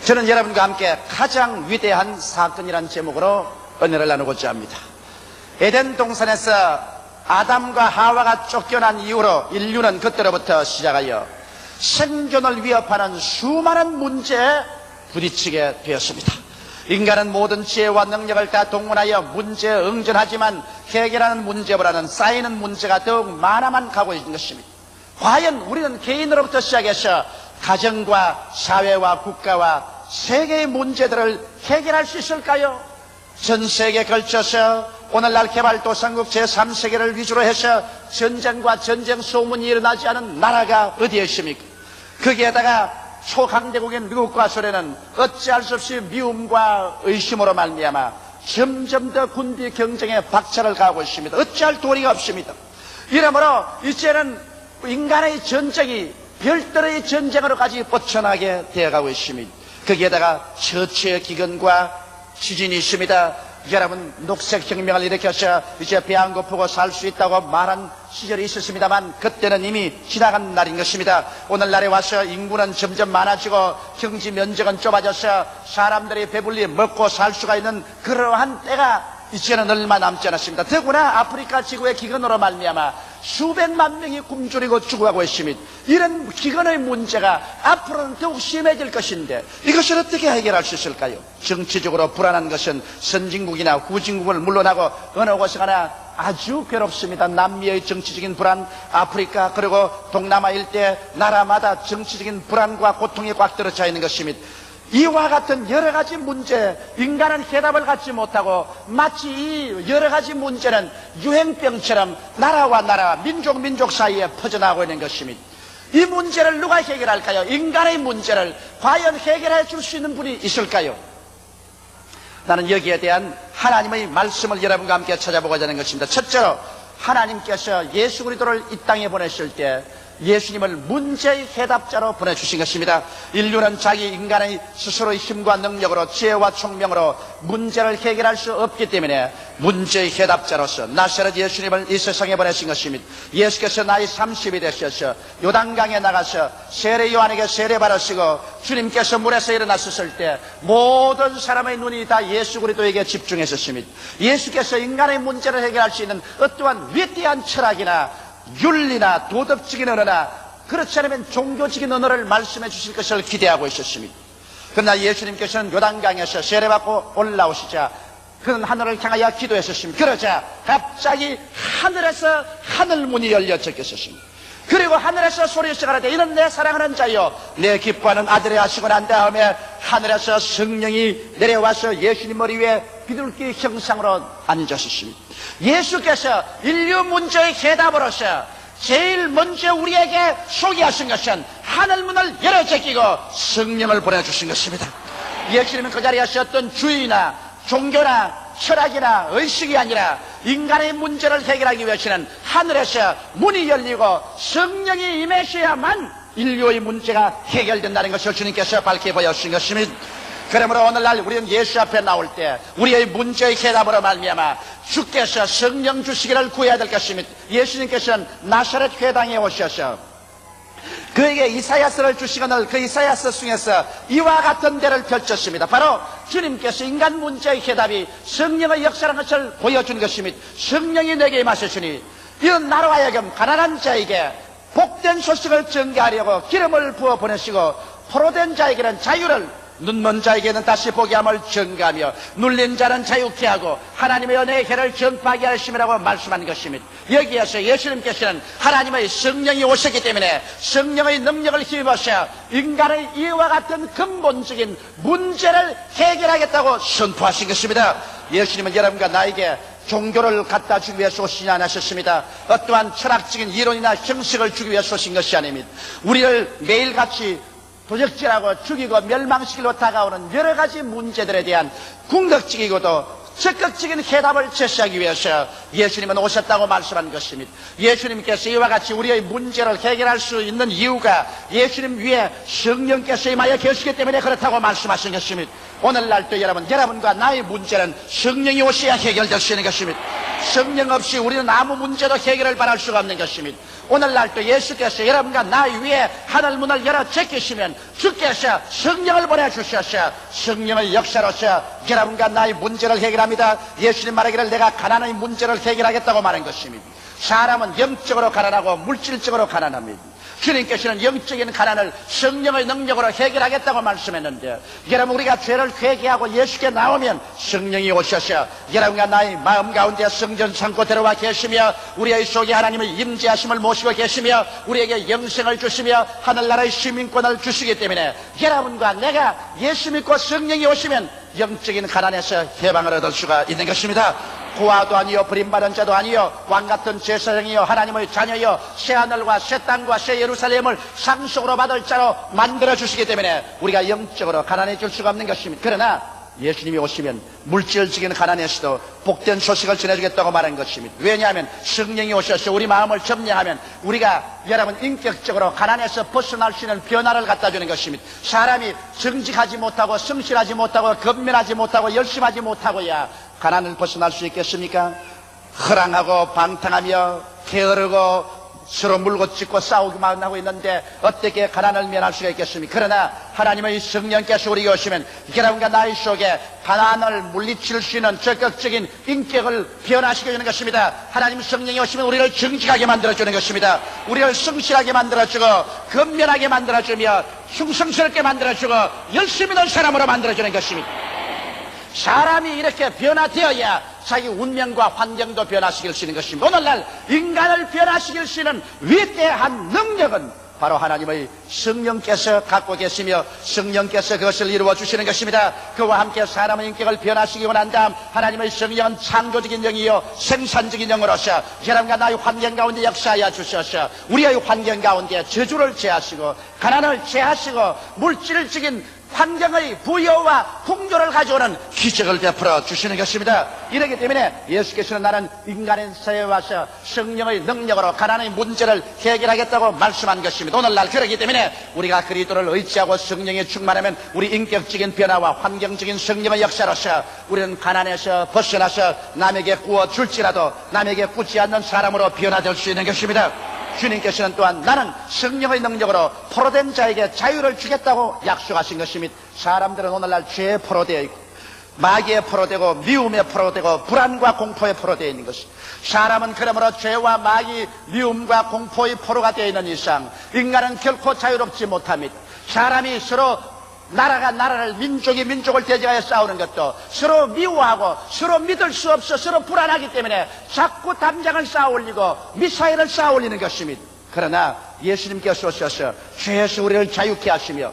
저는 여러분과 함께 가장 위대한 사건이라는 제목으로 은혜를 나누고자 합니다. 에덴 동산에서 아담과 하와가 쫓겨난 이후로 인류는 그때로부터 시작하여 생존을 위협하는 수많은 문제에 부딪히게 되었습니다. 인간은 모든 지혜와 능력을 다 동원하여 문제에 응전하지만 해결하는 문제보다는 쌓이는 문제가 더욱 많아만 가고 있는 것입니다. 과연 우리는 개인으로부터 시작해서 가정과 사회와 국가와 세계의 문제들을 해결할 수 있을까요? 전 세계에 걸쳐서 오늘날 개발도상국 제3세계를 위주로 해서 전쟁과 전쟁 소문이 일어나지 않은 나라가 어디에 있습니까? 거기에다가 초강대국인 미국과 소련은 어찌할 수 없이 미움과 의심으로 말미암아 점점 더 군비 경쟁에 박차를 가하고 있습니다. 어찌할 도리가 없습니다. 이러므로 이제는 인간의 전쟁이 별도의 전쟁으로까지 뻗쳐나게 되어가고 있습니다. 거기에다가 처치의 기근과 지진이 있습니다. 여러분, 녹색혁명을 일으켜서 이제 배 안 고프고 살 수 있다고 말한 시절이 있었습니다만 그때는 이미 지나간 날인 것입니다. 오늘날에 와서 인구는 점점 많아지고 경지 면적은 좁아져서 사람들이 배불리 먹고 살 수가 있는 그러한 때가 이제는 얼마 남지 않았습니다. 더구나 아프리카 지구의 기근으로 말미암아 수백만 명이 굶주리고 죽어가고 있습니다. 이런 기근의 문제가 앞으로는 더욱 심해질 것인데 이것을 어떻게 해결할 수 있을까요? 정치적으로 불안한 것은 선진국이나 후진국을 물러나고 어느 곳에 가나 아주 괴롭습니다. 남미의 정치적인 불안, 아프리카 그리고 동남아 일대 나라마다 정치적인 불안과 고통이 꽉 들어차 있는 것입니다. 이와 같은 여러 가지 문제, 인간은 해답을 갖지 못하고 마치 이 여러 가지 문제는 유행병처럼 나라와 나라, 민족 사이에 퍼져나가고 있는 것입니다. 이 문제를 누가 해결할까요? 인간의 문제를 과연 해결해 줄 수 있는 분이 있을까요? 나는 여기에 대한 하나님의 말씀을 여러분과 함께 찾아보고자 하는 것입니다. 첫째로 하나님께서 예수 그리스도를 이 땅에 보내실 때 예수님을 문제의 해답자로 보내주신 것입니다. 인류는 자기 인간의 스스로의 힘과 능력으로 지혜와 총명으로 문제를 해결할 수 없기 때문에 문제의 해답자로서 나사렛 예수님을 이 세상에 보내신 것입니다. 예수께서 나이 30이 되셔서 요단강에 나가서 세례 요한에게 세례 받으시고 주님께서 물에서 일어났었을 때 모든 사람의 눈이 다 예수 그리스도에게 집중했었습니다. 예수께서 인간의 문제를 해결할 수 있는 어떠한 위대한 철학이나 윤리나 도덕적인 언어나 그렇지 않으면 종교적인 언어를 말씀해 주실 것을 기대하고 있었습니다. 그러나 예수님께서는 요단강에서 세례받고 올라오시자 그는 하늘을 향하여 기도했었습니다. 그러자 갑자기 하늘에서 하늘문이 열려 적혔었습니다. 그리고 하늘에서 소리가 가라되 이는 내 사랑하는 자요 내 기뻐하는 아들이 하시고 난 다음에 하늘에서 성령이 내려와서 예수님 머리 위에 비둘기 형상으로 앉으셨습니다. 예수께서 인류 문제의 해답으로서 제일 먼저 우리에게 소개하신 것은 하늘문을 열어 제끼고 성령을 보내주신 것입니다. 예수님은 그 자리에 어떤 주의나 종교나 철학이나 의식이 아니라 인간의 문제를 해결하기 위해서는 하늘에서 문이 열리고 성령이 임하셔야만 인류의 문제가 해결된다는 것을 주님께서 밝히 보여주신 것입니다. 그러므로 오늘날 우리는 예수 앞에 나올 때 우리의 문제의 해답으로 말미암아 주께서 성령 주시기를 구해야 될 것입니다. 예수님께서는 나사렛 회당에 오셔서 그에게 이사야서를 주시거늘 그 이사야서 중에서 이와 같은 데를 펼쳤습니다. 바로 주님께서 인간 문제의 해답이 성령의 역사라는 것을 보여준 것입니다. 성령이 내게 임하셨으니 이런 나로 하여금 가난한 자에게 복된 소식을 전개하려고 기름을 부어 보내시고 포로된 자에게는 자유를, 눈먼 자에게는 다시 보게 함을 전가하며 눌린 자는 자유케 하고 하나님의 은혜의 해를 전파하게 하심이라고 말씀한 것입니다. 여기에서 예수님께서는 하나님의 성령이 오셨기 때문에 성령의 능력을 힘입어서 인간의 이와 같은 근본적인 문제를 해결하겠다고 선포하신 것입니다. 예수님은 여러분과 나에게 종교를 갖다 주기 위해서 오시지 않으셨습니다. 어떠한 철학적인 이론이나 형식을 주기 위해서 오신 것이 아닙니다. 우리를 매일같이 도적질하고 죽이고 멸망시키려 다가오는 여러 가지 문제들에 대한 궁극적이고도 적극적인 해답을 제시하기 위해서 예수님은 오셨다고 말씀한 것입니다. 예수님께서 이와 같이 우리의 문제를 해결할 수 있는 이유가 예수님 위에 성령께서 임하여 계시기 때문에 그렇다고 말씀하신 것입니다. 오늘날도 여러분과 나의 문제는 성령이 오셔야 해결될 수 있는 것입니다. 성령 없이 우리는 아무 문제도 해결을 바랄 수가 없는 것입니다. 오늘날도 예수께서 여러분과 나의 위에 하늘 문을 열어 제끼시면 주께서 성령을 보내주셔서 성령의 역사로서 여러분과 나의 문제를 해결합니다. 예수님 말하기를 내가 가난의 문제를 해결하겠다고 말한 것입니다. 사람은 영적으로 가난하고 물질적으로 가난합니다. 주님께서는 영적인 가난을 성령의 능력으로 해결하겠다고 말씀했는데, 여러분 우리가 죄를 회개하고 예수께 나오면 성령이 오셔서 여러분과 나의 마음 가운데 성전 삼고 들어와 계시며 우리의 속에 하나님의 임재하심을 모시고 계시며 우리에게 영생을 주시며 하늘나라의 시민권을 주시기 때문에 여러분과 내가 예수 믿고 성령이 오시면 영적인 가난에서 해방을 얻을 수가 있는 것입니다. 고아도 아니요 버림받은 자도 아니요 왕같은 제사장이요 하나님의 자녀요 새하늘과 새 땅과 새 예루살렘을 상속으로 받을 자로 만들어주시기 때문에 우리가 영적으로 가난해질 수가 없는 것입니다. 그러나 예수님이 오시면 물질적인 가난에서도 복된 소식을 전해주겠다고 말한 것입니다. 왜냐하면 성령이 오셔서 우리 마음을 점령하면 우리가 여러분 인격적으로 가난에서 벗어날 수 있는 변화를 갖다 주는 것입니다. 사람이 정직하지 못하고 성실하지 못하고 건면하지 못하고 열심하지 못하고야 가난을 벗어날 수 있겠습니까? 허랑하고 방탕하며 게으르고 서로 물고 찢고 싸우기만 하고 있는데 어떻게 가난을 면할 수가 있겠습니까? 그러나 하나님의 성령께서 우리에게 오시면 여러분과 나의 속에 가난을 물리칠 수 있는 적극적인 인격을 변화시켜주는 것입니다. 하나님 성령이 오시면 우리를 정직하게 만들어주는 것입니다. 우리를 성실하게 만들어주고 건면하게 만들어주며 흉성스럽게 만들어주고 열심히 있는 사람으로 만들어주는 것입니다. 사람이 이렇게 변화되어야 자기 운명과 환경도 변화시킬 수 있는 것입니다. 오늘날 인간을 변화시킬 수 있는 위대한 능력은 바로 하나님의 성령께서 갖고 계시며 성령께서 그것을 이루어 주시는 것입니다. 그와 함께 사람의 인격을 변화시키고 난 다음 하나님의 성령은 창조적인 영이요 생산적인 영으로서 여러분과 나의 환경 가운데 역사하여 주셔서 우리의 환경 가운데 저주를 제하시고 가난을 제하시고 물질적인 환경의 부여와 풍조를 가져오는 기적을 베풀어 주시는 것입니다. 이렇기 때문에 예수께서는 나는 인간의 세에 와서 성령의 능력으로 가난의 문제를 해결하겠다고 말씀한 것입니다. 오늘날 그렇기 때문에 우리가 그리스도를 의지하고 성령에 충만하면 우리 인격적인 변화와 환경적인 성령의 역사로서 우리는 가난에서 벗어나서 남에게 구워줄지라도 남에게 꾸지 않는 사람으로 변화될 수 있는 것입니다. 주님께서는 또한 나는 성령의 능력으로 포로된 자에게 자유를 주겠다고 약속하신 것입니다. 사람들은 오늘날 죄에 포로되어 있고 마귀에 포로되고 미움에 포로되고 불안과 공포에 포로되어 있는 것입니다. 사람은 그러므로 죄와 마귀, 미움과 공포의 포로가 되어 있는 이상 인간은 결코 자유롭지 못합니다. 사람이 서로 나라가 나라를 민족이 민족을 대적하여 싸우는 것도 서로 미워하고 서로 믿을 수 없어 서로 불안하기 때문에 자꾸 담장을 쌓아 올리고 미사일을 쌓아 올리는 것입니다. 그러나 예수님께서 오셔서 죄에서 우리를 자유케 하시며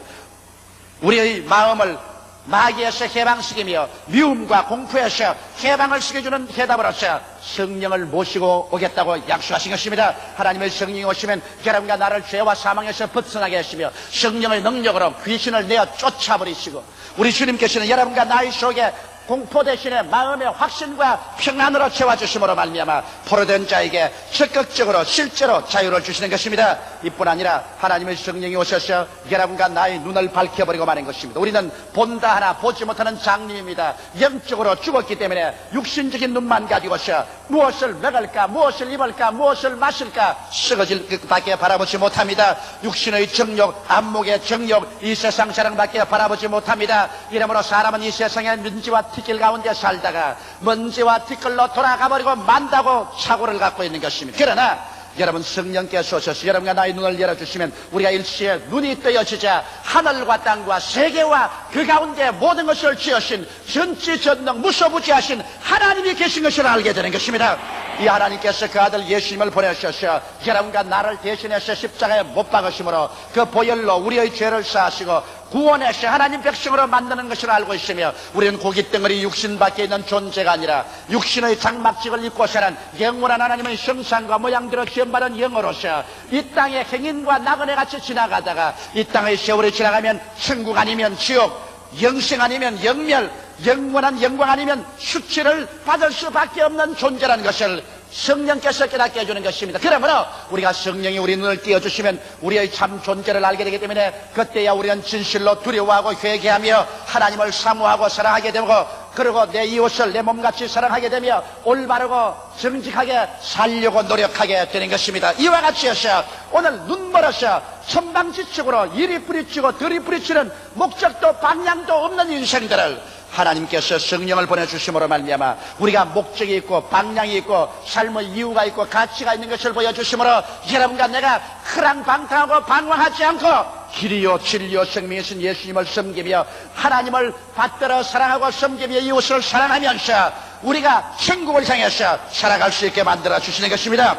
우리의 마음을 마귀에서 해방시키며 미움과 공포에서 해방을 시켜주는 해답으로서 성령을 모시고 오겠다고 약속하신 것입니다. 하나님의 성령이 오시면 여러분과 나를 죄와 사망에서 벗어나게 하시며 성령의 능력으로 귀신을 내어 쫓아버리시고 우리 주님께서는 여러분과 나의 속에 공포 대신에 마음의 확신과 평안으로 채워주심으로 말미암아 포로된 자에게 적극적으로 실제로 자유를 주시는 것입니다. 이뿐 아니라 하나님의 성령이 오셔서 여러분과 나의 눈을 밝혀버리고 마는 것입니다. 우리는 본다 하나 보지 못하는 장님입니다. 영적으로 죽었기 때문에 육신적인 눈만 가지고서 무엇을 먹을까 무엇을 입을까 무엇을 마실까 썩어질 것밖에 바라보지 못합니다. 육신의 정욕 안목의 정욕 이 세상 사랑밖에 바라보지 못합니다. 이러므로 사람은 이 세상의 민지와 티끌 가운데 살다가 먼지와 티끌로 돌아가버리고 만다고 착오를 갖고 있는 것입니다. 그러나 여러분 성령께서 오셔서 여러분과 나의 눈을 열어주시면 우리가 일시에 눈이 뜨여지자 하늘과 땅과 세계와 그 가운데 모든 것을 지으신 전지전능 무소부지하신 하나님이 계신 것을 알게 되는 것입니다. 이 하나님께서 그 아들 예수님을 보내셔서 여러분과 나를 대신해서 십자가에 못 박으심으로 그 보혈로 우리의 죄를 사하시고 구원해서 하나님 백성으로 만드는 것을 알고 있으며 우리는 고깃덩어리 육신밖에 있는 존재가 아니라 육신의 장막직을 입고 사는 영원한 하나님의 형상과 모양대로 지음받은 영으로서 이 땅의 행인과 나그네 같이 지나가다가 이 땅의 세월이 지나가면 천국 아니면 지옥 영생 아니면 영멸 영원한 영광 아니면 수치를 받을 수밖에 없는 존재라는 것을 성령께서 깨닫게 해주는 것입니다. 그러므로 우리가 성령이 우리 눈을 띄워주시면 우리의 참 존재를 알게 되기 때문에 그때야 우리는 진실로 두려워하고 회개하며 하나님을 사모하고 사랑하게 되고, 그리고 내 이웃을 내 몸같이 사랑하게 되며 올바르고 정직하게 살려고 노력하게 되는 것입니다. 이와 같이 해서 오늘 눈멀어서 천방지축으로 이리 부딪히고 저리 부딪히는 목적도 방향도 없는 인생들을 하나님께서 성령을 보내주심으로 말미암아 우리가 목적이 있고 방향이 있고 삶의 이유가 있고 가치가 있는 것을 보여주심으로 여러분과 내가 흐랑방탕하고 방황하지 않고 길이요 진리요 생명이신 예수님을 섬기며 하나님을 받들어 사랑하고 섬기며 이웃을 사랑하면서 우리가 천국을 향해서 살아갈 수 있게 만들어 주시는 것입니다.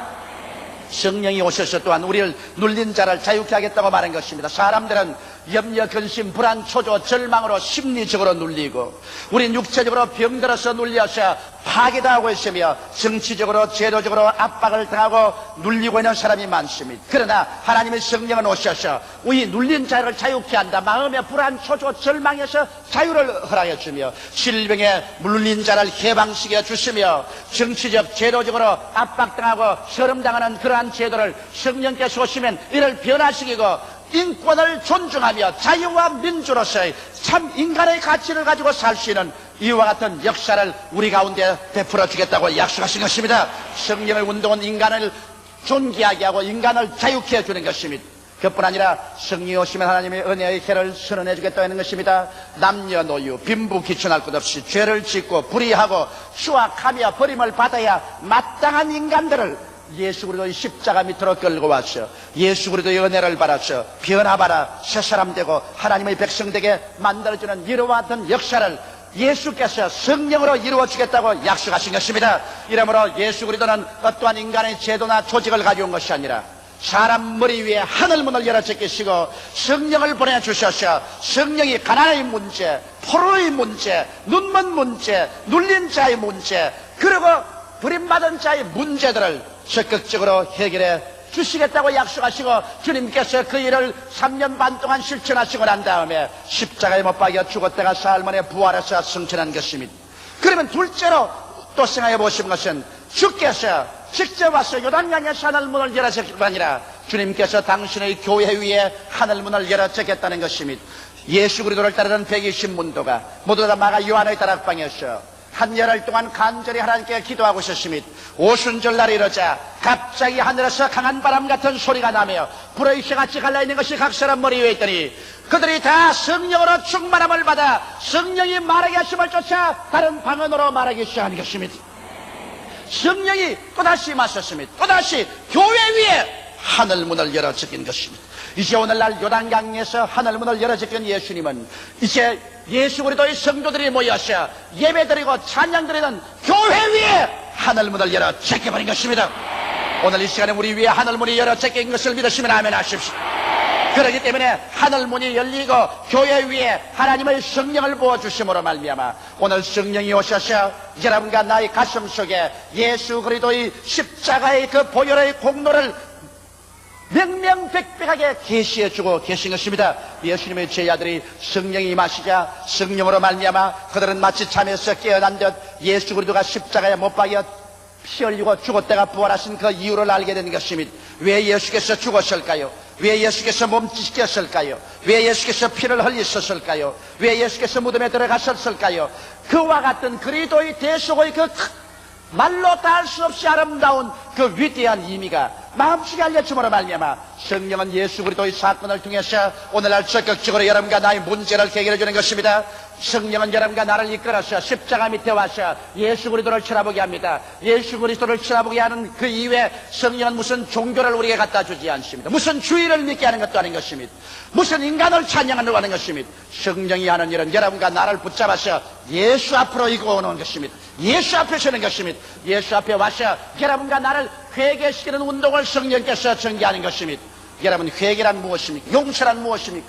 성령이 오셔서 또한 우리를 눌린 자를 자유케 하겠다고 말한 것입니다. 사람들은 염려, 근심, 불안, 초조, 절망으로 심리적으로 눌리고 우린 육체적으로 병들어서 눌려서 파괴당하고 있으며 정치적으로 제도적으로 압박을 당하고 눌리고 있는 사람이 많습니다. 그러나 하나님의 성령은 오셔서 우리 눌린 자를 자유케 한다. 마음의 불안, 초조, 절망에서 자유를 허락해 주며 질병에 눌린 자를 해방시켜 주시며 정치적, 제도적으로 압박당하고 서름당하는 그러한 제도를 성령께서 오시면 이를 변화시키고 인권을 존중하며 자유와 민주로서의 참 인간의 가치를 가지고 살 수 있는 이와 같은 역사를 우리 가운데 베풀어 주겠다고 약속하신 것입니다. 성령의 운동은 인간을 존귀하게 하고 인간을 자유케 해주는 것입니다. 그뿐 아니라 성령이 오시면 하나님의 은혜의 해를 선언해 주겠다는 것입니다. 남녀노유 빈부귀천할 것 없이 죄를 짓고 불의하고 추악하며 버림을 받아야 마땅한 인간들을 예수 그리스도의 십자가 밑으로 끌고 와서 예수 그리스도의 은혜를 받아서 변화받아 새사람 되고 하나님의 백성 되게 만들어주는 이와 같은 역사를 예수께서 성령으로 이루어주겠다고 약속하신 것입니다. 이러므로 예수 그리스도는 어떠한 인간의 제도나 조직을 가져온 것이 아니라 사람 머리 위에 하늘문을 열어 제끼시고 성령을 보내주셔서 성령이 가난의 문제, 포로의 문제, 눈먼 문제, 눌린 자의 문제, 그리고 버림받은 자의 문제들을 적극적으로 해결해 주시겠다고 약속하시고 주님께서 그 일을 3년 반 동안 실천하시고 난 다음에 십자가에 못 박여 죽었다가 사흘 만에 부활해서 승천한 것입니다. 그러면 둘째로 또 생각해 보신 것은 주께서 직접 와서 요단강에서 하늘문을 열어주실 뿐 아니라 주님께서 당신의 교회 위에 하늘문을 열어주겠다는 것입니다. 예수 그리스도를 따르는 120문도가 모두 다 마가 요한의 다락방에서 한 열흘 동안 간절히 하나님께 기도하고 있었습니다. 오순절날이 이르자 갑자기 하늘에서 강한 바람 같은 소리가 나며 불의 쇠같이 갈라있는 것이 각 사람 머리 위에 있더니 그들이 다 성령으로 충만함을 받아 성령이 말하게 하심을 쫓아 다른 방언으로 말하기 시작한 것입니다. 성령이 또다시 임하셨습니다. 또다시 교회 위에 하늘문을 열어 제낀 것입니다. 이제 오늘날 요단강에서 하늘문을 열어 제낀 예수님은 이제 예수 그리스도의 성도들이 모여서 예배드리고 찬양드리는 교회 위에 하늘문을 열어 제껴버린 것입니다. 오늘 이 시간에 우리 위에 하늘문이 열어 제낀 것을 믿으시면 아멘 하십시오. 그렇기 때문에 하늘문이 열리고 교회 위에 하나님의 성령을 부어주심으로 말미암아 오늘 성령이 오셔서 여러분과 나의 가슴 속에 예수 그리스도의 십자가의 그 보혈의 공로를 명명백백하게 계시해주고 계신 것입니다. 예수님의 제자들이 성령이 임하시자 성령으로 말미암아 그들은 마치 잠에서 깨어난 듯 예수 그리스도가 십자가에 못 박여 피 흘리고 죽었다가 부활하신 그 이유를 알게 된 것입니다. 왜 예수께서 죽었을까요? 왜 예수께서 몸짓시켰을까요? 왜 예수께서 피를 흘리셨을까요? 왜 예수께서 무덤에 들어가셨을까요? 그와 같은 그리스도의 대속의 그 말로 다 할 수 없이 아름다운 그 위대한 의미가 마음속에 알려줌으로 말미암아 성령은 예수 그리스도의 사건을 통해서 오늘날 적극적으로 여러분과 나의 문제를 해결해 주는 것입니다. 성령은 여러분과 나를 이끌어서 십자가 밑에 와서 예수 그리스도를 쳐다보게 합니다. 예수 그리스도를 쳐다보게 하는 그 이후에 성령은 무슨 종교를 우리에게 갖다 주지 않습니다. 무슨 주의를 믿게 하는 것도 아닌 것입니다. 무슨 인간을 찬양하려고 하는 것입니다. 성령이 하는 일은 여러분과 나를 붙잡아서 예수 앞으로 이끌어오는 것입니다. 예수 앞에 서는 것입니다. 예수 앞에 와서 여러분과 나를 회개시키는 운동을 성령께서 전개하는 것입니다. 여러분, 회개란 무엇입니까? 용서란 무엇입니까?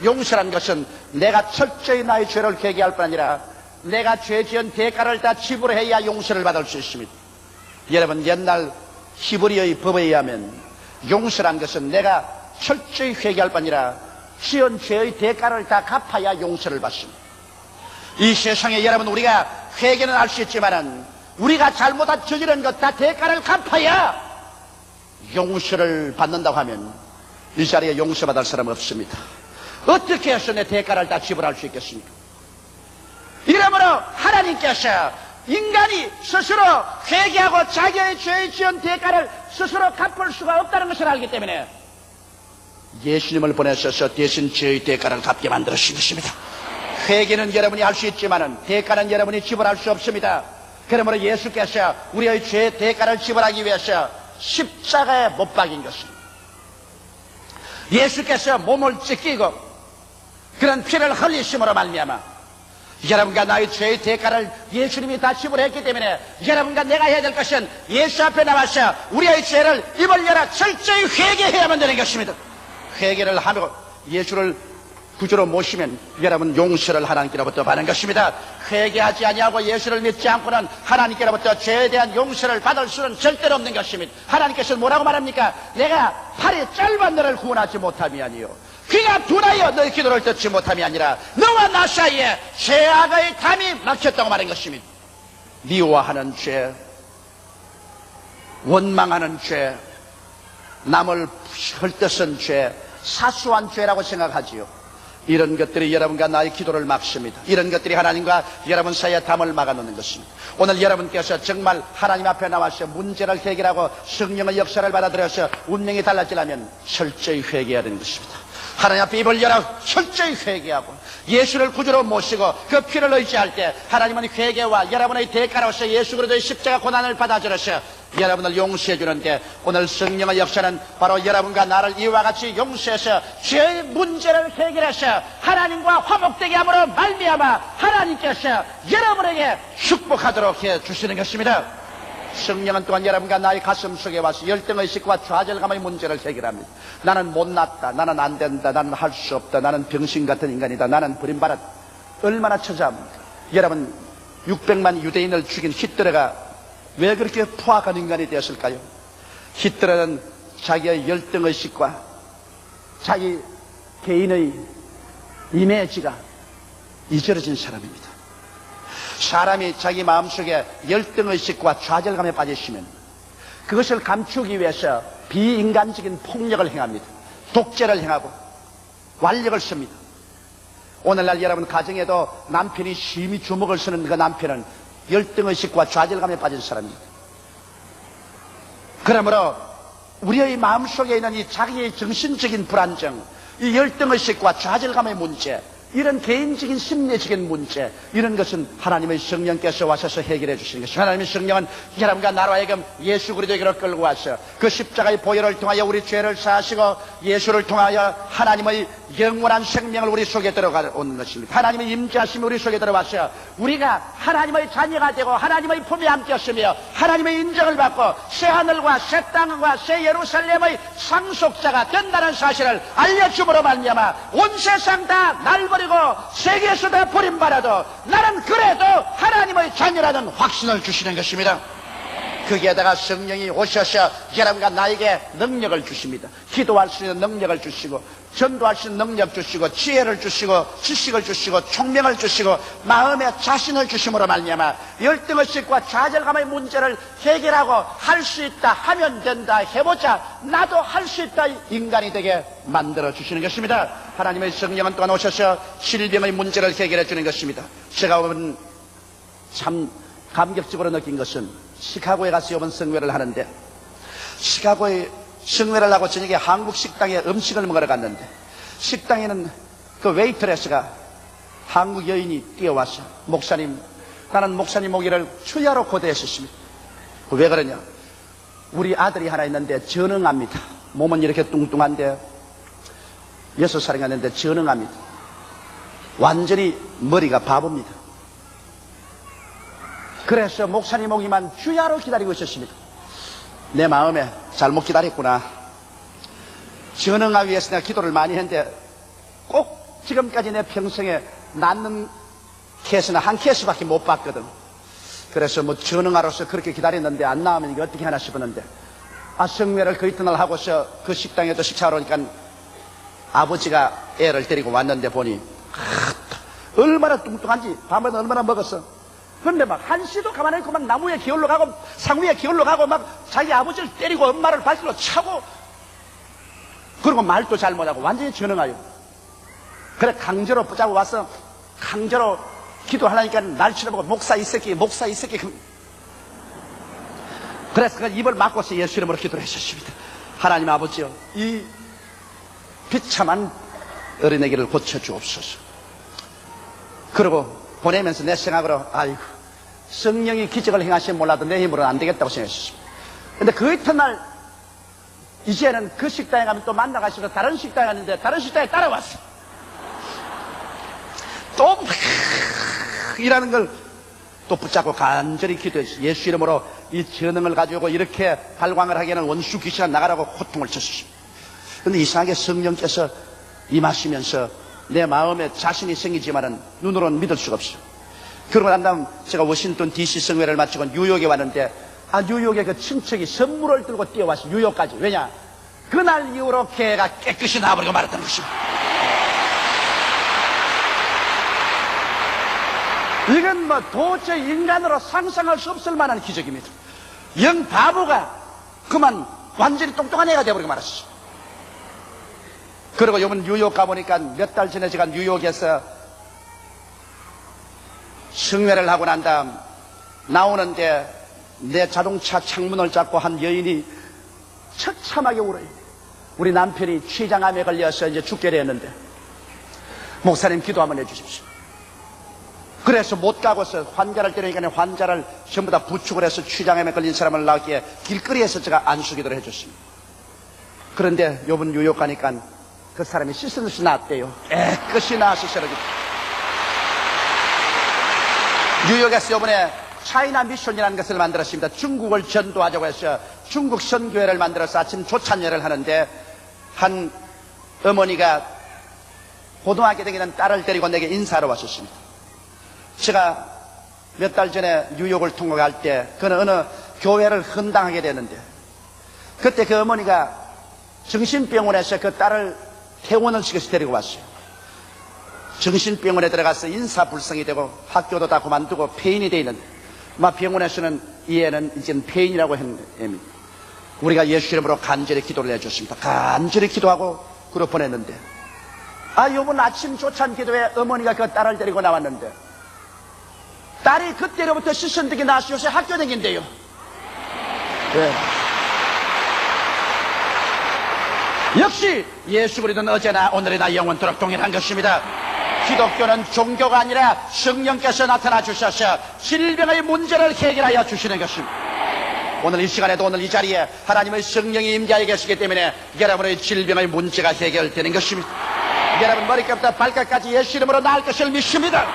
용서란 것은 내가 철저히 나의 죄를 회개할 뿐 아니라 내가 죄 지은 대가를 다 지불해야 용서를 받을 수 있습니다. 여러분, 옛날 히브리의 법에 의하면 용서란 것은 내가 철저히 회개할 뿐 아니라 지은 죄의 대가를 다 갚아야 용서를 받습니다. 이 세상에 여러분, 우리가 회개는 할 수 있지만은 우리가 잘못한 저지른 것 다 대가를 갚아야 용서를 받는다고 하면 이 자리에 용서받을 사람 없습니다. 어떻게 해서 내 대가를 다 지불할 수 있겠습니까? 이러므로 하나님께서 인간이 스스로 회개하고 자기의 죄에 지은 대가를 스스로 갚을 수가 없다는 것을 알기 때문에 예수님을 보내셔서 대신 죄의 대가를 갚게 만들으신 것입니다. 회개는 여러분이 할 수 있지만 대가는 여러분이 지불할 수 없습니다. 그러므로 예수께서 우리의 죄의 대가를 지불하기 위해서 십자가에 못 박인 것입니다. 예수께서 몸을 찢기고 그런 피를 흘리심으로 말미암아 여러분과 나의 죄의 대가를 예수님이 다 지불했기 때문에 여러분과 내가 해야 될 것은 예수 앞에 나와서 우리의 죄를 입을 열어 철저히 회개해야만 되는 것입니다. 회개를 하고 예수를 구주로 모시면 여러분 용서를 하나님께로부터 받는 것입니다. 회개하지 아니하고 예수를 믿지 않고는 하나님께로부터 죄에 대한 용서를 받을 수는 절대로 없는 것입니다. 하나님께서는 뭐라고 말합니까? 내가 팔이 짧은 너를 구원하지 못함이아니요 귀가 둔하여 너의 기도를 듣지 못함이 아니라 너와 나 사이에 죄악의 담이 막혔다고 말한 것입니다. 미워하는 죄, 원망하는 죄, 남을 헐뜯은 죄, 사소한 죄라고 생각하지요. 이런 것들이 여러분과 나의 기도를 막습니다. 이런 것들이 하나님과 여러분 사이의 담을 막아놓는 것입니다. 오늘 여러분께서 정말 하나님 앞에 나와서 문제를 해결하고 성령의 역사를 받아들여서 운명이 달라지려면 철저히 회개해야 되는 것입니다. 하나님 앞에 입을 열어 철저히 회개하고 예수를 구주로 모시고 그 피를 의지할 때 하나님은 회개와 여러분의 대가로서 예수 그리스도의 십자가 고난을 받아주셔서 여러분을 용서해 주는데 오늘 성령의 역사는 바로 여러분과 나를 이와 같이 용서해서 죄의 문제를 해결해서 하나님과 화목되게 함으로 말미암아 하나님께서 여러분에게 축복하도록 해 주시는 것입니다. 성령은 또한 여러분과 나의 가슴 속에 와서 열등의식과 좌절감의 문제를 해결합니다. 나는 못났다, 나는 안 된다, 나는 할 수 없다, 나는 병신 같은 인간이다, 나는 버림받았다. 얼마나 처자합니까? 여러분 600만 유대인을 죽인 히틀러가 왜 그렇게 포악한 인간이 되었을까요? 히틀러는 자기의 열등의식과 자기 개인의 이미지가 잊어진 사람입니다. 사람이 자기 마음속에 열등의식과 좌절감에 빠지시면 그것을 감추기 위해서 비인간적인 폭력을 행합니다. 독재를 행하고 완력을 씁니다. 오늘날 여러분 가정에도 남편이 심히 주먹을 쓰는 그 남편은 열등의식과 좌절감에 빠진 사람입니다. 그러므로 우리의 마음속에 있는 이 자기의 정신적인 불안정, 이 열등의식과 좌절감의 문제, 이런 개인적인 심리적인 문제, 이런 것은 하나님의 성령께서 와셔서 해결해 주시는 것입니다. 하나님의 성령은 여러분과 나로 하여금 예수 그리스도에게로 끌고 와서 그 십자가의 보혈을 통하여 우리 죄를 사하시고 예수를 통하여 하나님의 영원한 생명을 우리 속에 들어가오는 것입니다. 하나님의 임재하심이 우리 속에 들어와서 우리가 하나님의 자녀가 되고 하나님의 품에 함께했으며 하나님의 인정을 받고 새 하늘과 새 땅과 새 예루살렘의 상속자가 된다는 사실을 알려줌으로 말미암아 온 세상 다 날 버리고 세계에서 다 버림받아도 나는 그래도 하나님의 자녀라는 확신을 주시는 것입니다. 거기에다가 성령이 오셔서 여러분과 나에게 능력을 주십니다. 기도할 수 있는 능력을 주시고 전도할 수 있는 능력 주시고 지혜를 주시고 지식을 주시고 총명을 주시고 마음의 자신을 주심으로 말미암아 열등의식과 좌절감의 문제를 해결하고 할 수 있다, 하면 된다, 해보자, 나도 할 수 있다 인간이 되게 만들어 주시는 것입니다. 하나님의 성령은 또한 오셔서 질병의 문제를 해결해 주는 것입니다. 제가 오늘 참 감격적으로 느낀 것은 시카고에 가서 이번 성회를 하는데 시카고에 성회를 하고 저녁에 한국 식당에 음식을 먹으러 갔는데 식당에는 그 웨이트레스가 한국 여인이 뛰어와서 목사님, 나는 목사님 오기를 주야로 고대했었습니다. 왜 그러냐? 우리 아들이 하나 있는데 전응합니다. 몸은 이렇게 뚱뚱한데 6살인가 됐는데 전응합니다. 완전히 머리가 바보입니다. 그래서 목사님 오기만 주야로 기다리고 있었습니다. 내 마음에 잘못 기다렸구나. 전응하기 위해서 내가 기도를 많이 했는데 꼭 지금까지 내 평생에 낳는 케이스는 한 케이스밖에 못 봤거든. 그래서 뭐 전응하로서 그렇게 기다렸는데 안 나오면 이게 어떻게 하나 싶었는데 성회를 그 이튿날 하고서 그 식당에도 식사하러 오니까 아버지가 애를 데리고 왔는데 보니 얼마나 뚱뚱한지 밤에 얼마나 먹었어. 그런데 막 한시도 가만히 있고 막 나무에 기울러 가고 상위에 기울러 가고 막 자기 아버지를 때리고 엄마를 발길로 차고, 그리고 말도 잘 못하고 완전히 전능하여. 그래 강제로 붙잡고 와서 강제로 기도하려니까 날치를 보고 목사 이 새끼. 그래서 그 입을 막고서 예수 이름으로 기도를 하셨습니다. 하나님 아버지여, 이 비참한 어린애기를 고쳐주옵소서. 그리고 보내면서 내 생각으로, 아이고, 성령이 기적을 행하시면 몰라도 내 힘으로는 안 되겠다고 생각했습니다. 근데 그 이튿날 이제는 그 식당에 가면 또 만나가시고 다른 식당에 갔는데 다른 식당에 따라왔어. 또 이라는 걸 또 붙잡고 간절히 기도했어. 예수 이름으로 이 전능을 가지고 이렇게 발광을 하기에는 원수 귀신아 나가라고 호통을 쳤습니다. 근데 이상하게 성령께서 임하시면서 내 마음에 자신이 생기지만은 눈으로는 믿을 수가 없어요. 그러고 난 다음 제가 워싱턴 DC 성회를 마치고 뉴욕에 왔는데, 뉴욕에 그 친척이 선물을 들고 뛰어왔어. 뉴욕까지. 왜냐? 그날 이후로 개가 깨끗이 나와버리고 말았다는 것입니다. 이건 뭐 도저히 인간으로 상상할 수 없을 만한 기적입니다. 영 바보가 그만 완전히 똑똑한 애가 되어버리고 말았어. 그리고 이번 뉴욕 가보니까 몇 달 전에 제가 뉴욕에서 성회를 하고 난 다음 나오는데 내 자동차 창문을 잡고 한 여인이 처참하게 울어요. 우리 남편이 췌장암에 걸려서 이제 죽게 되었는데 목사님 기도 한번 해주십시오. 그래서 못 가고서 환자를 때리니까 환자를 전부 다 부축을 해서 췌장암에 걸린 사람을 낳기에 길거리에서 제가 안수기도를 해줬습니다. 그런데 요번 뉴욕 가니까 그 사람이 씻은 듯이 나았대요. 깨끗이 나아서 쓰러졌. 뉴욕에서 요번에 차이나 미션이라는 것을 만들었습니다. 중국을 전도하자고 해서 중국 선교회를 만들어서 아침 조찬회를 하는데 한 어머니가 고등학교 다니는 딸을 데리고 내게 인사하러 왔었습니다. 제가 몇 달 전에 뉴욕을 통과할 때 그는 어느 교회를 헌당하게 됐는데 그때 그 어머니가 정신병원에서 그 딸을 퇴원을 시켜서 데리고 왔어요. 정신병원에 들어가서 인사불성이 되고 학교도 다 그만두고 폐인이 돼 있는데 병원에서는 이 애는 이제는 폐인이라고 했는데 우리가 예수 이름으로 간절히 기도를 해줬습니다. 간절히 기도하고 그로 보냈는데 요번 아침 조찬 기도에 어머니가 그 딸을 데리고 나왔는데 딸이 그때로부터 시선득이 나서 요새 학교 다닌대요. 네. 역시 예수 그리스도는 어제나 오늘이나 영원토록 동일한 것입니다. 기독교는 종교가 아니라 성령께서 나타나 주셔서 질병의 문제를 해결하여 주시는 것입니다. 오늘 이 시간에도 오늘 이 자리에 하나님의 성령이 임재하여 계시기 때문에 여러분의 질병의 문제가 해결되는 것입니다. 여러분 머리끝부터 발끝까지 예수 이름으로 나을 것을 믿습니다.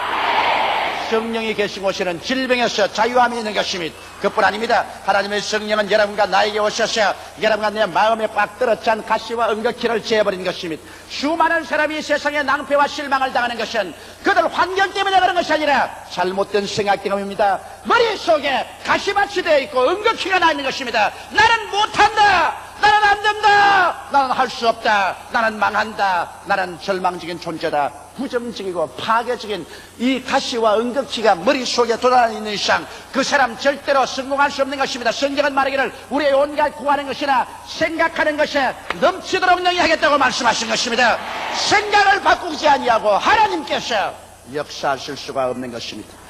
성령이 계신 곳에는 질병에서 자유함이 있는 것입니다. 그뿐 아닙니다. 하나님의 성령은 여러분과 나에게 오셔서 여러분과 내 마음에 꽉 들어찬 가시와 은거키를 재버린 것입니다. 수많은 사람이 세상에 낭패와 실망을 당하는 것은 그들 환경 때문에 그런 것이 아니라 잘못된 생각 때문입니다. 머릿속에 가시밭이 되어 있고 은거키가 나 있는 것입니다. 나는 못한다, 나는 안 된다, 나는 할 수 없다, 나는 망한다, 나는 절망적인 존재다, 부정적이고 파괴적인 이 가시와 은거키가 머릿속에 돌아다니는 이상 그 사람 절대로 성공할 수 없는 것입니다. 성경은 말하기를 우리의 온갖 구하는 것이나 생각하는 것에 넘치도록 능히하겠다고 말씀하신 것입니다. 생각을 바꾸지 아니하고 하나님께서 역사하실 수가 없는 것입니다.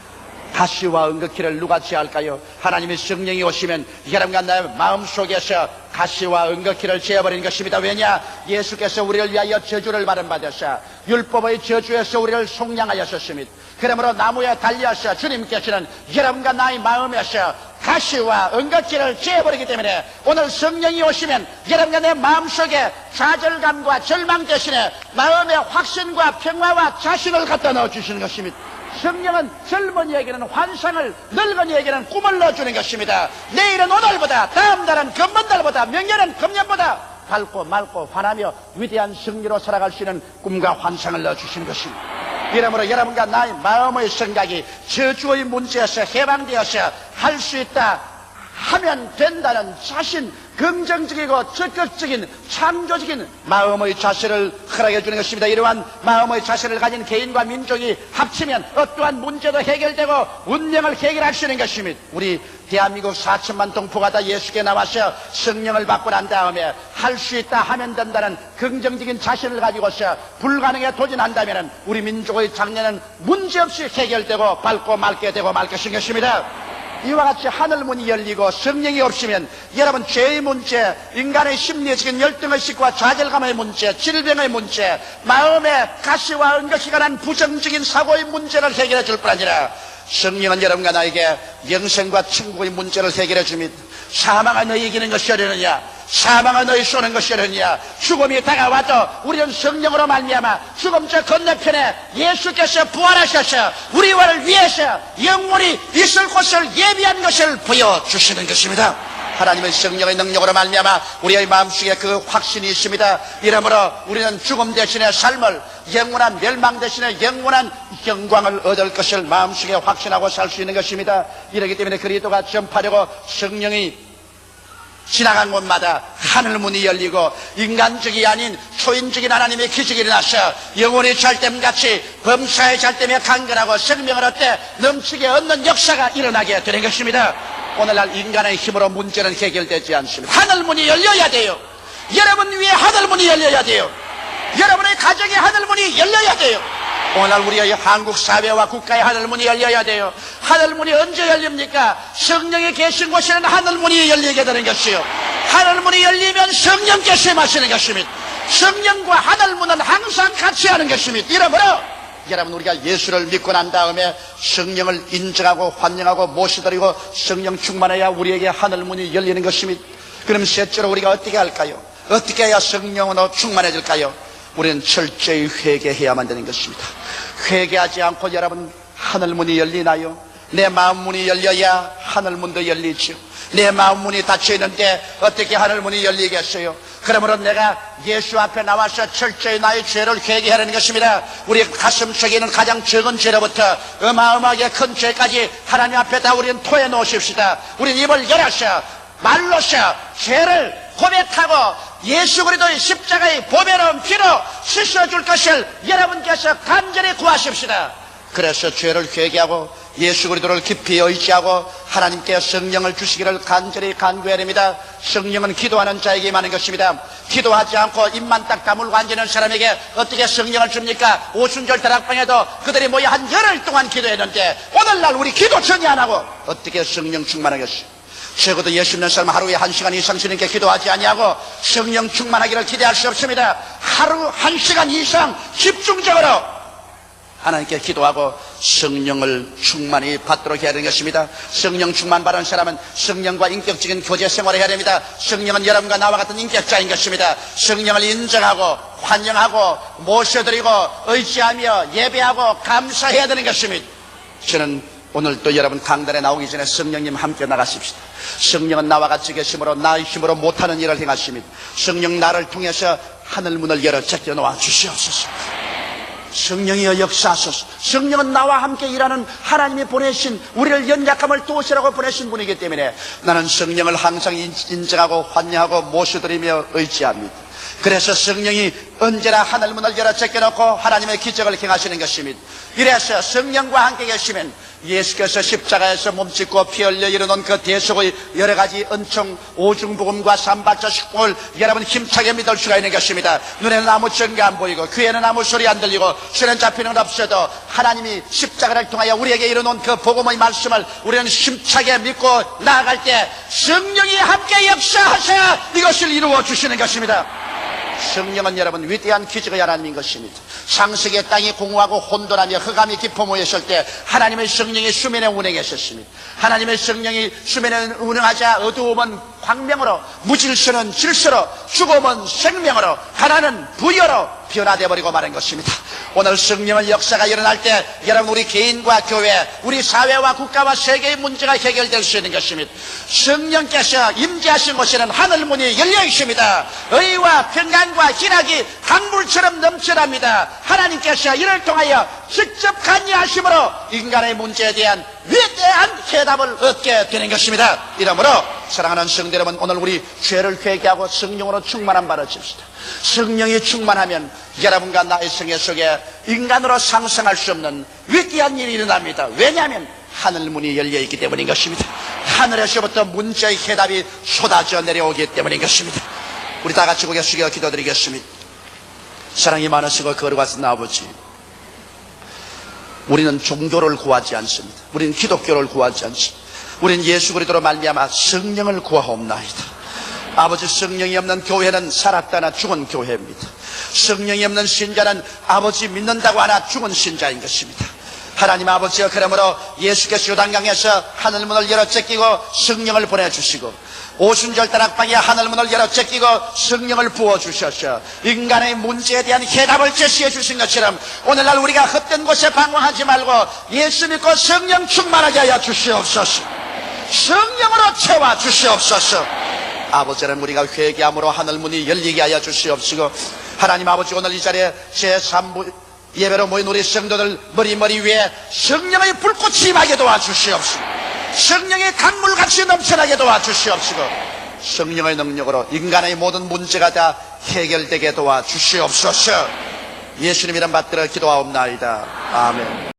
가시와 은거키를 누가 제할까요? 하나님의 성령이 오시면 여러분과 나의 마음속에서 가시와 은거키를 제어버리는 것입니다. 왜냐? 예수께서 우리를 위하여 저주를 받으셔 율법의 저주에서 우리를 속량하였습니다. 그러므로 나무에 달려서 주님께서는 여러분과 나의 마음에서 가시와 은거키를 제어버리기 때문에 오늘 성령이 오시면 여러분과 내 마음속에 좌절감과 절망 대신에 마음의 확신과 평화와 자신을 갖다 넣어주시는 것입니다. 성령은 젊은이에게는 환상을, 늙은이에게는 꿈을 넣어주는 것입니다. 내일은 오늘보다, 다음 달은 금번 달보다, 명년은 금년보다 밝고 맑고 환하며 위대한 승리로 살아갈 수 있는 꿈과 환상을 넣어주시는 것입니다. 이러므로 여러분과 나의 마음의 생각이 저주의 문제에서 해방되어서 할 수 있다, 하면 된다는 자신, 긍정적이고 적극적인 창조적인 마음의 자세를 허락해 주는 것입니다. 이러한 마음의 자세를 가진 개인과 민족이 합치면 어떠한 문제도 해결되고 운명을 해결할 수 있는 것입니다. 우리 대한민국 4천만 동포가 다 예수께 나와서 성령을 받고 난 다음에 할 수 있다, 하면 된다는 긍정적인 자신을 가지고서 불가능에 도전한다면 우리 민족의 장래는 문제없이 해결되고 밝고 맑게 되고 말 것인 것입니다. 이와 같이 하늘문이 열리고 성령이 없으면 여러분, 죄의 문제, 인간의 심리적인 열등의식과 좌절감의 문제, 질병의 문제, 마음의 가시와 은것이 관한 부정적인 사고의 문제를 해결해 줄 뿐 아니라 성령은 여러분과 나에게 영생과 천국의 문제를 해결해 줍니다. 사망은 너희 이기는 것이 어려느냐, 사망은 너희 쏘는 것이 어려느냐. 죽음이 다가와도 우리는 성령으로 말미암아 죽음 저 건너편에 예수께서 부활하셔서 우리와를 위해서 영원히 있을 곳을 예비한 것을 보여주시는 것입니다. 하나님의 성령의 능력으로 말미암아 우리의 마음속에 그 확신이 있습니다. 이러므로 우리는 죽음 대신의 삶을, 영원한 멸망 대신에 영원한 영광을 얻을 것을 마음속에 확신하고 살 수 있는 것입니다. 이렇기 때문에 그리스도가 전파되고 성령이 지나간 곳마다 하늘문이 열리고 인간적이 아닌 초인적인 하나님의 기적이 일어나서 영혼이 잘됨같이 범사의 잘됨에 강건하고 생명을 얻되 넘치게 얻는 역사가 일어나게 되는 것입니다. 오늘날 인간의 힘으로 문제는 해결되지 않습니다. 하늘문이 열려야 돼요. 여러분 위에 하늘문이 열려야 돼요. 여러분의 가정의 하늘문이 열려야 돼요. 오늘 우리의 한국 사회와 국가의 하늘문이 열려야 돼요. 하늘문이 언제 열립니까? 성령이 계신 곳에는 하늘문이 열리게 되는 것이요, 하늘문이 열리면 성령께서 임하시는 것입니다. 성령과 하늘문은 항상 같이 하는 것입니다. 이러므로 여러분, 우리가 예수를 믿고 난 다음에 성령을 인정하고 환영하고 모시드리고 성령 충만해야 우리에게 하늘문이 열리는 것입니다. 그럼 셋째로 우리가 어떻게 할까요? 어떻게 해야 성령으로 충만해질까요? 우리는 철저히 회개해야만 되는 것입니다. 회개하지 않고 여러분, 하늘문이 열리나요? 내 마음문이 열려야 하늘문도 열리죠. 내 마음문이 닫혀있는데 어떻게 하늘문이 열리겠어요? 그러므로 내가 예수 앞에 나와서 철저히 나의 죄를 회개하는 것입니다. 우리 가슴 속에 있는 가장 적은 죄로부터 어마어마하게 큰 죄까지 하나님 앞에 다 우리는 토해 놓으십시다. 우리는 입을 열어서 말로서 죄를 고백하고 예수 그리스도의 십자가의 보배로운 피로 씻어줄 것을 여러분께서 간절히 구하십시다. 그래서 죄를 회개하고 예수 그리스도를 깊이 의지하고 하나님께 성령을 주시기를 간절히 간구해야 됩니다. 성령은 기도하는 자에게 임하는 것입니다. 기도하지 않고 입만 딱 다물고 앉는 사람에게 어떻게 성령을 줍니까? 오순절 다락방에도 그들이 모여 한 열흘 동안 기도했는데 오늘날 우리 기도 전혀 안 하고 어떻게 성령 충만하겠어요? 적어도 예수 믿는 사람 하루에 1시간 이상 주님께 기도하지 아니하고 성령 충만하기를 기대할 수 없습니다. 하루 1시간 이상 집중적으로 하나님께 기도하고 성령을 충만히 받도록 해야 되는 것입니다. 성령 충만 받은 사람은 성령과 인격적인 교제 생활을 해야 됩니다. 성령은 여러분과 나와 같은 인격자인 것입니다. 성령을 인정하고 환영하고 모셔드리고 의지하며 예배하고 감사해야 되는 것입니다. 저는 오늘 또 여러분 강단에 나오기 전에 성령님 함께 나가십시다. 성령은 나와 같이 계심으로 나의 힘으로 못하는 일을 행하십니다. 성령 나를 통해서 하늘문을 열어 제껴 놓아 주시옵소서. 성령이여 역사하소서. 성령은 나와 함께 일하는 하나님이 보내신, 우리를 연약함을 도우시라고 보내신 분이기 때문에 나는 성령을 항상 인정하고 환영하고 모셔드리며 의지합니다. 그래서 성령이 언제나 하늘문을 열어 제껴놓고 하나님의 기적을 행하시는 것입니다. 이래서 성령과 함께 계시면 예수께서 십자가에서 몸짓고 피 흘려 이루는 그 대속의 여러 가지 은총, 오중복음과 삼발자 식품을 여러분 힘차게 믿을 수가 있는 것입니다. 눈에는 아무 증거 안 보이고 귀에는 아무 소리 안 들리고 손에 잡히는 건 없어도 하나님이 십자가를 통하여 우리에게 이루는 그 복음의 말씀을 우리는 힘차게 믿고 나아갈 때 성령이 함께 역사하셔야 이것을 이루어 주시는 것입니다. 성령은 여러분 위대한 기적의 하나님인 것입니다. 창세기의 땅이 공허하고 혼돈하며 흑암이 깊어 모였을 때 하나님의 성령이 수면에 운행했었습니다. 하나님의 성령이 수면에 운행하자 어두움은 광명으로, 무질서는 질서로, 죽음은 생명으로, 가난은 부여로 변화되어 버리고 마는 것입니다. 오늘 성령의 역사가 일어날 때 여러분 우리 개인과 교회, 우리 사회와 국가와 세계의 문제가 해결될 수 있는 것입니다. 성령께서 임재하신 곳에는 하늘문이 열려 있습니다. 의와 평강과 희락이 강물처럼 넘쳐납니다. 하나님께서 이를 통하여 직접 관여하심으로 인간의 문제에 대한 위대한 해답을 얻게 되는 것입니다. 이러므로 사랑하는 성도 여러분, 오늘 우리 죄를 회개하고 성령으로 충만한 바를 칩시다. 성령이 충만하면 여러분과 나의 생애 속에 인간으로 상상할 수 없는 위대한 일이 일어납니다. 왜냐하면 하늘문이 열려있기 때문인 것입니다. 하늘에서부터 문제의 해답이 쏟아져 내려오기 때문인 것입니다. 우리 다 같이 고개 숙여 기도드리겠습니다. 사랑이 많으시고 거룩하신 아버지, 우리는 종교를 구하지 않습니다. 우리는 기독교를 구하지 않습니다. 우리는 예수 그리스도로 말미암아 성령을 구하옵나이다. 아버지, 성령이 없는 교회는 살았다나 죽은 교회입니다. 성령이 없는 신자는 아버지 믿는다고 하나 죽은 신자인 것입니다. 하나님 아버지여, 그러므로 예수께서 요단강에서 하늘문을 열어 제끼고 성령을 보내주시고 오순절 다락방에 하늘문을 열어 제끼고 성령을 부어주셔서 인간의 문제에 대한 해답을 제시해 주신 것처럼 오늘날 우리가 헛된 곳에 방황하지 말고 예수 믿고 성령 충만하게 하여 주시옵소서. 성령으로 채워 주시옵소서. 아버지는 우리가 회개함으로 하늘문이 열리게 하여 주시옵시고, 하나님 아버지, 오늘 이 자리에 제3부 예배로 모인 우리 성도들 머리 위에 성령의 불꽃이 임하게 도와주시옵시고, 성령의 강물같이 넘쳐나게 도와주시옵시고, 성령의 능력으로 인간의 모든 문제가 다 해결되게 도와주시옵소서. 예수님 이름 받들어 기도하옵나이다. 아멘.